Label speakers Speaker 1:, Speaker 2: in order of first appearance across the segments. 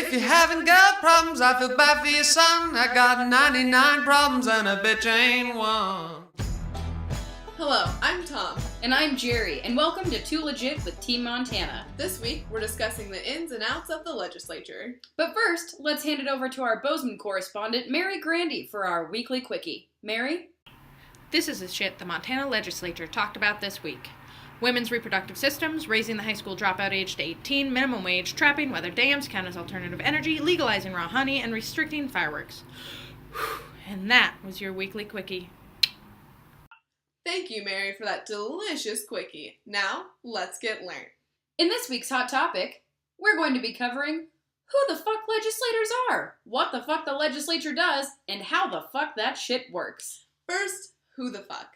Speaker 1: If you haven't got problems, I feel bad for your son. I got 99 problems and a bitch ain't one.
Speaker 2: Hello, I'm Tom.
Speaker 3: And I'm Jerry, and welcome to 2Legit with Team Montana.
Speaker 2: This week, we're discussing the ins and outs of the legislature.
Speaker 3: But first, let's hand it over to our Bozeman correspondent, Mary Grandy, for our weekly quickie. Mary?
Speaker 4: This is the shit the Montana legislature talked about this week. Women's reproductive systems, raising the high school dropout age to 18, minimum wage, trapping weather dams count as alternative energy, legalizing raw honey, and restricting fireworks. And that was your weekly quickie.
Speaker 2: Thank you, Mary, for that delicious quickie. Now, let's get learned.
Speaker 3: In this week's Hot Topic, we're going to be covering who the fuck legislators are, what the fuck the legislature does, and how the fuck that shit works.
Speaker 2: First, who the fuck?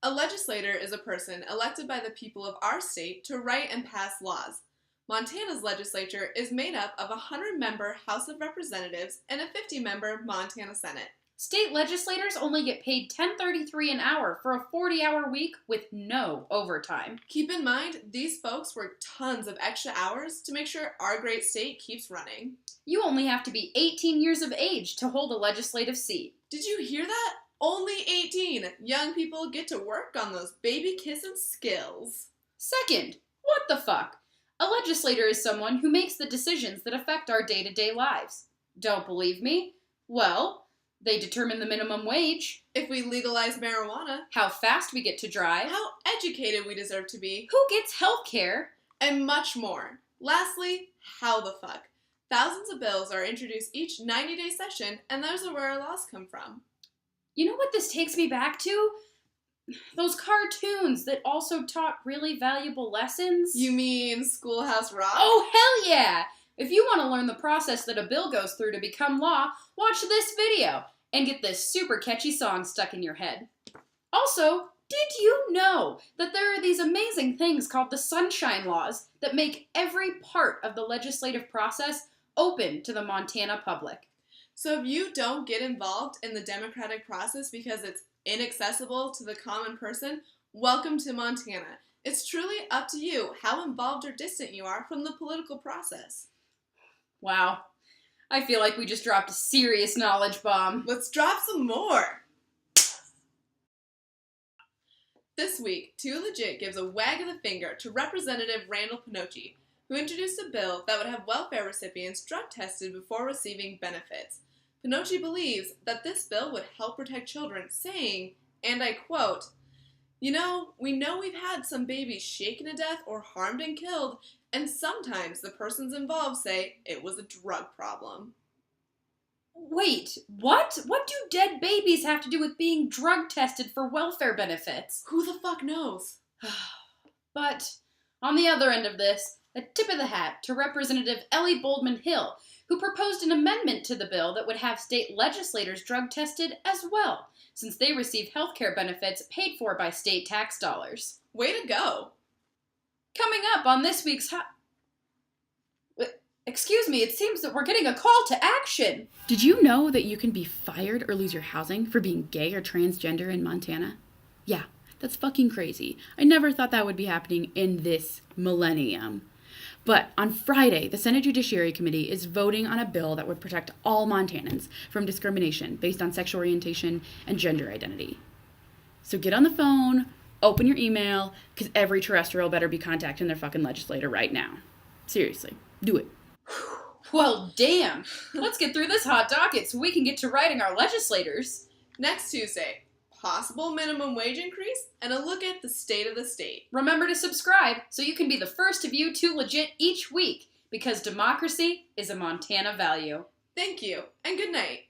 Speaker 2: A legislator is a person elected by the people of our state to write and pass laws. Montana's legislature is made up of a 100-member House of Representatives and a 50-member Montana Senate.
Speaker 3: State legislators only get paid $10.33 an hour for a 40-hour week with no overtime.
Speaker 2: Keep in mind, these folks work tons of extra hours to make sure our great state keeps running.
Speaker 3: You only have to be 18 years of age to hold a legislative seat.
Speaker 2: Did you hear that? Only 18! Young people get to work on those baby-kissing skills.
Speaker 3: Second, what the fuck? A legislator is someone who makes the decisions that affect our day-to-day lives. Don't believe me? Well, they determine the minimum wage,
Speaker 2: If we legalize marijuana,
Speaker 3: how fast we get to drive,
Speaker 2: how educated we deserve to be,
Speaker 3: who gets health care,
Speaker 2: and much more. Lastly, how the fuck? Thousands of bills are introduced each 90-day session, and those are where our laws come from.
Speaker 3: You know what this takes me back to? Those cartoons that also taught really valuable lessons.
Speaker 2: You mean Schoolhouse Rock?
Speaker 3: Oh, hell yeah! If you want to learn the process that a bill goes through to become law, watch this video and get this super catchy song stuck in your head. Also, did you know that there are these amazing things called the Sunshine Laws that make every part of the legislative process open to the Montana public?
Speaker 2: So if you don't get involved in the democratic process because it's inaccessible to the common person, welcome to Montana. It's truly up to you how involved or distant you are from the political process.
Speaker 3: Wow, I feel like we just dropped a serious knowledge bomb.
Speaker 2: Let's drop some more! This week, 2Legit gives a wag of the finger to Representative Randall Pinocchi, who introduced a bill that would have welfare recipients drug tested before receiving benefits. Pinocchi believes that this bill would help protect children, saying, and I quote, "You know, we know we've had some babies shaken to death or harmed and killed, and sometimes the persons involved say it was a drug problem."
Speaker 3: Wait, what? What do dead babies have to do with being drug tested for welfare benefits?
Speaker 2: Who the fuck knows?
Speaker 3: But, on the other end of this, a tip of the hat to Representative Ellie Boldman Hill, who proposed an amendment to the bill that would have state legislators drug tested as well, since they receive health care benefits paid for by state tax dollars.
Speaker 2: Way to go!
Speaker 3: Coming up on this week's Excuse me, it seems that we're getting a call to action.
Speaker 5: Did you know that you can be fired or lose your housing for being gay or transgender in Montana? Yeah, that's fucking crazy. I never thought that would be happening in this millennium. But on Friday, the Senate Judiciary Committee is voting on a bill that would protect all Montanans from discrimination based on sexual orientation and gender identity. So get on the phone, open your email, because every terrestrial better be contacting their fucking legislator right now. Seriously, do it.
Speaker 3: Well, damn. Let's get through this hot docket so we can get to writing our legislators.
Speaker 2: Next Tuesday, possible minimum wage increase and a look at the state of the state.
Speaker 3: Remember to subscribe so you can be the first to view 2Legit each week, because democracy is a Montana value.
Speaker 2: Thank you, and good night.